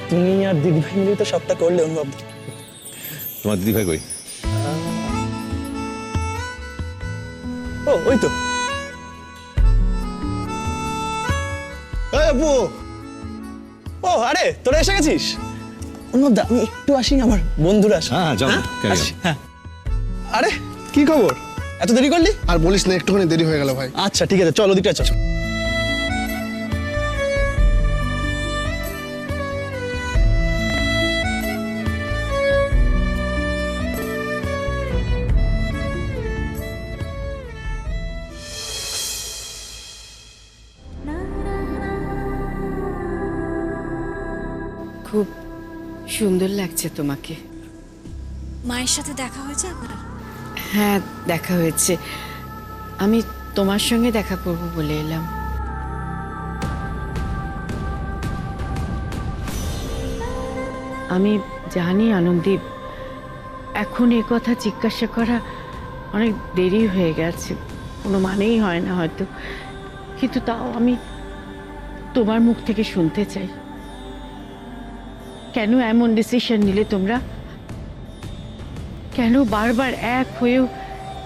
তুমি আর দিদিভাই মিলে তো সবটা করলে অনুভব। তোমার দিদিভাই কই? ও ওই তো। আপু, ও আরে তোরা এসে গেছিস? অনুভবদা আমি একটু আসি, আমার বন্ধুরা আসে। হ্যাঁ যাও, আসি, হ্যাঁ। আরে কি খবর, এত দেরি করলি? আর বলিস না, একটুখানি দেরি হয়ে গেল ভাই। আচ্ছা ঠিক আছে, চল ওদিকটা চল। খুব সুন্দর লাগছে তোমাকে। মায়ের সাথে দেখা হয়েছে আপনার? হ্যাঁ দেখা হয়েছে, আমি তোমার সঙ্গে দেখা করব বলে এলাম। আমি জানি আনন্দীপ, এখন এ কথা জিজ্ঞাসা করা অনেক দেরি হয়ে গেছে, কোনো মানেই হয় না হয়তো, কিন্তু তাও আমি তোমার মুখ থেকে শুনতে চাই। কেন এমন ডিসিশন নিলে তোমরা? কেন বারবার এক হয়েও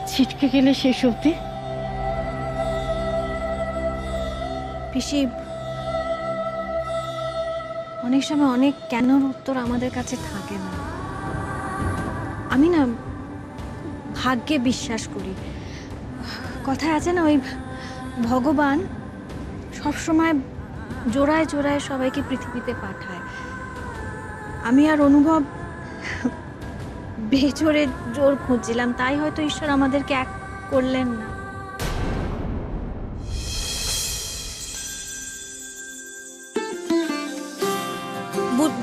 ছিটকে গেলে শেষ অবধি? পিসি, অনেক সময় অনেক কেনর উত্তর আমাদের কাছে থাকে না। আমি না ভাগ্যে বিশ্বাস করি। কথায় আছে না, ওই ভগবান সবসময় জোড়ায় জোড়ায় সবাইকে পৃথিবীতে পাঠায়। আমি আর অনুভব বেজোরে জোর খুঁজছিলাম, তাই হয়তো ঈশ্বর আমাদেরকে এক করলেন না।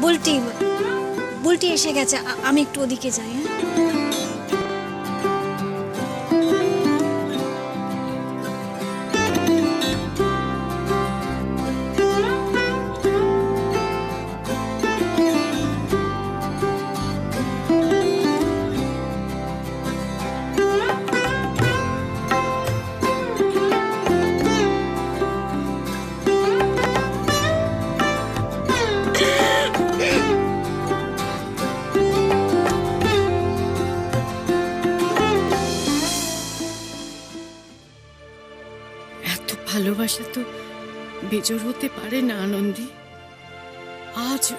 বুলটি বুলটি এসে গেছে, আমি একটু ওদিকে যাই। হ্যাঁ ভালোবাসা তো বেজোর হতে পারে না আনন্দী। আজও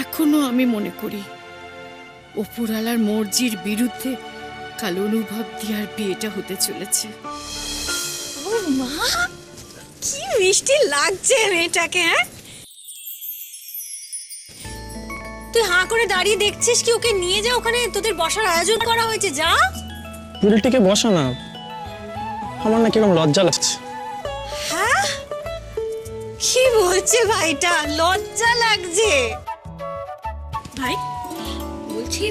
এখনো আমি মনে করি অপুরালার মর্জির বিরুদ্ধে কাল অনুভব দিয়ার বিয়েটা হতে চলেছে। ও মা, কি মিষ্টি লাগছে মেয়েটাকে। হ্যাঁ, তুই হাঁ করে দাঁড়িয়ে দেখছিস কি? ওকে নিয়ে যা, ওখানে তোদের বসার আয়োজন করা হয়েছে, যা। পুলটিকে বসা না, আমার না কিরকম লজ্জা লাগছে। হ্যাঁ, কি বলছে ভাইটা? লজ্জা লাগছে? ভাই বলছি,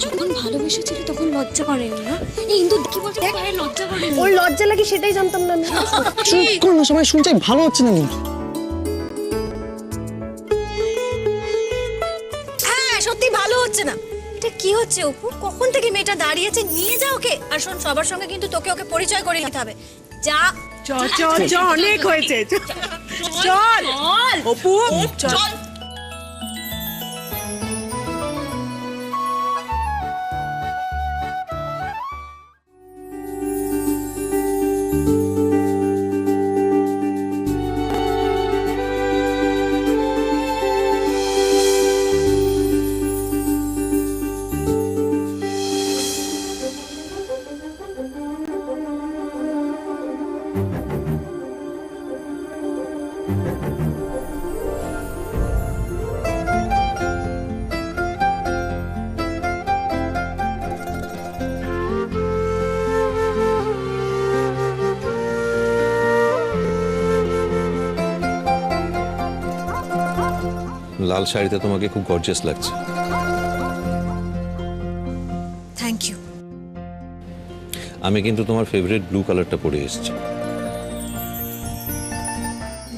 যখন ভালোবেসেছিল তখন লজ্জা করেনি না? কিন্তু কি বলছে, লজ্জা করেনি। ওর লজ্জা লাগে সেটাই জানতাম না আমি। চুপ কর না, সবাই শুনছে, ভালো হচ্ছে না কিন্তু। হ্যাঁ সত্যি ভালো হচ্ছে না। এটা কি হচ্ছে অপু? কখন থেকে মেয়েটা দাঁড়িয়েছে? নিয়ে যা ওকে। আর শোন, সবার সঙ্গে কিন্তু তোকে ওকে পরিচয় করে নিতে হবে। যা। চল অনেক হয়েছে, চল অপু চল। লাল শাড়িতে তোমাকে খুব গর্জিয়াস লাগছে। Thank you. আমি কিন্তু তোমার ফেভারিট ব্লু কালারটা পরে এসেছি।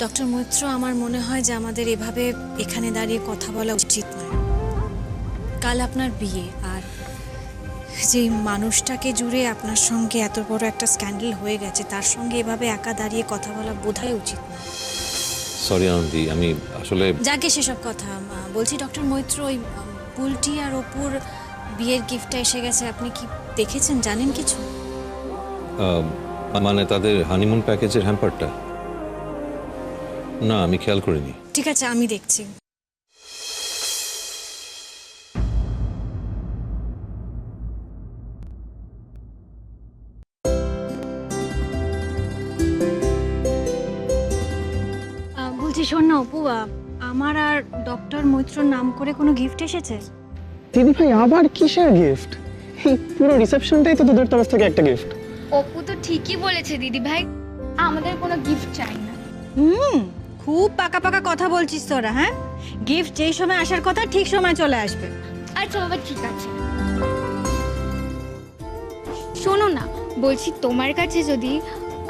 ডক্টর মৈত্র, আমার মনে হয় যে আমাদের এভাবে এখানে দাঁড়িয়ে কথা বলা উচিত নয়। কাল আপনার বিয়ে, আর যে মানুষটাকে জুড়ে আপনার সঙ্গে এত বড় একটা স্ক্যান্ডাল হয়ে গেছে, তার সঙ্গে এভাবে একা দাঁড়িয়ে কথা বলা বোধহয় উচিত নয়। সরি আনন্দি, আমি আসলে যাকে সেসব কথা বলছি ডক্টর মৈত্র, ওই বুলটি আর অপুর বিয়ের গিফটটা এসে গেছে, আপনি কি দেখেছেন, জানেন কিছু? মানে তাদের হানিমুন প্যাকেজের হ্যাম্পারটা? না, আমি খেয়াল করিনি। ঠিক আছে, আমি দেখছি। বলছি শোন না অপু, আমার আর ডক্টর মৈত্রর নাম করে কোনো গিফট এসেছে? দিদি ভাই আবার কিসের গিফট? এই পুরো রিসেপশনটাই তো তোদের তরফ থেকে একটা গিফট। অপু তো ঠিকই বলেছে দিদি ভাই, আমাদের কোনো গিফট চাই না। খুব পাকা পাকা কথা বলছিস তোরা, হ্যাঁ? গিফট যেই সময় আসার কথা ঠিক সময় চলে আসবে। আচ্ছা বাবা, ঠিক আছে। শোনো না, বলছি তোমার কাছে যদি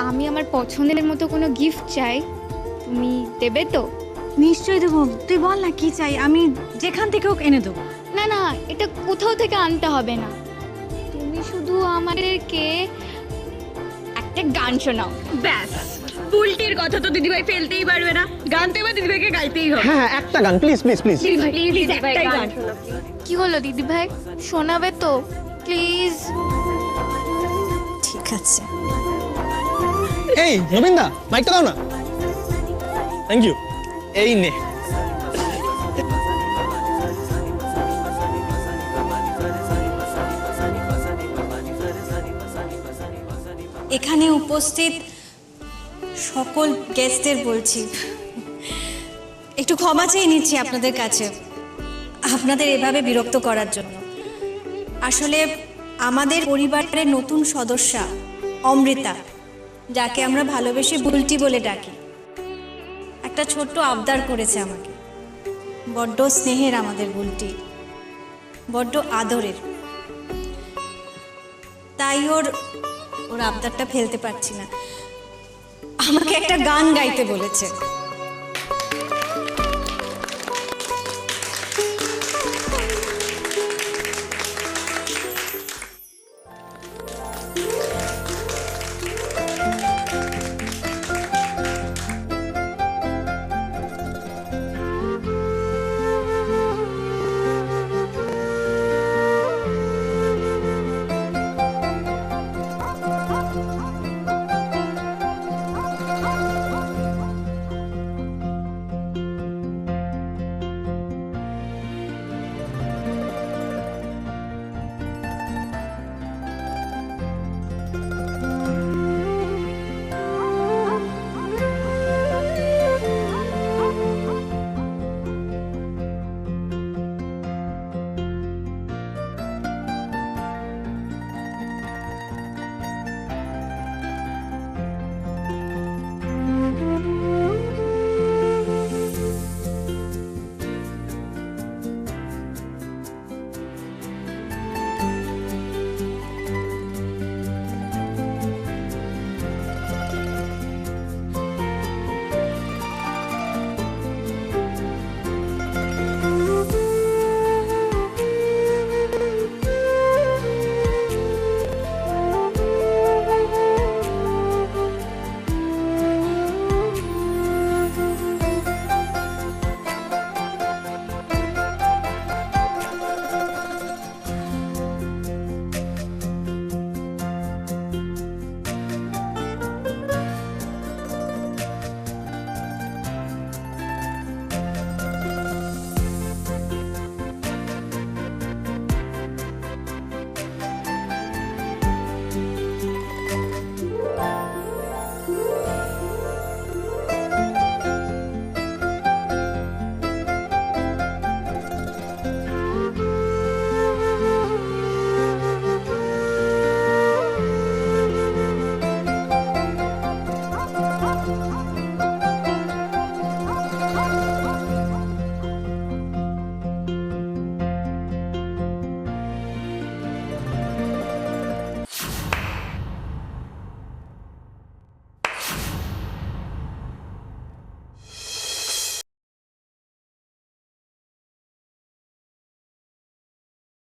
আমি আমার পছন্দের মতো কোনো গিফট চাই, তুমি দেবে তো? নিশ্চয়ই দেবো, তুই বল না কি চাই, আমি যেখান থেকে হোক এনে দেবো। না না, এটা কোথাও থেকে আনতে হবে না, তুমি শুধু আমাদেরকে একটা গান শোনাও ব্যাস। বুলটির কথা তো দিদিভাই ফেলতেই পারবে না, গান তো এবার দিদিভাইকে গাইতেই হবে। হ্যাঁ, একটা গান প্লিজ প্লিজ প্লিজ। প্লিজ একটাই গান। কি হলো দিদি ভাই, শোনাবে তো প্লিজ? ঠিক আছে। এই নবীনদা, মাইকটা দাও না। Thank you. এই নে। এখানে উপস্থিত সকল গেস্টদের বলছি, একটু ক্ষমা চেয়ে নিচ্ছি আপনাদের কাছে আপনাদের এভাবে বিরক্ত করার জন্য। আসলে আমাদের পরিবারের নতুন সদস্যা অমৃতা, যাকে আমরা ভালোবেসে বুলটি বলে ডাকি, একটা ছোট্ট আবদার করেছে আমাকে। বড্ড স্নেহের আমাদের বুলটি, বড্ড আদরের, তাই ওর আবদারটা ফেলতে পারছি না। আমাকে একটা গান গাইতে বলেছে।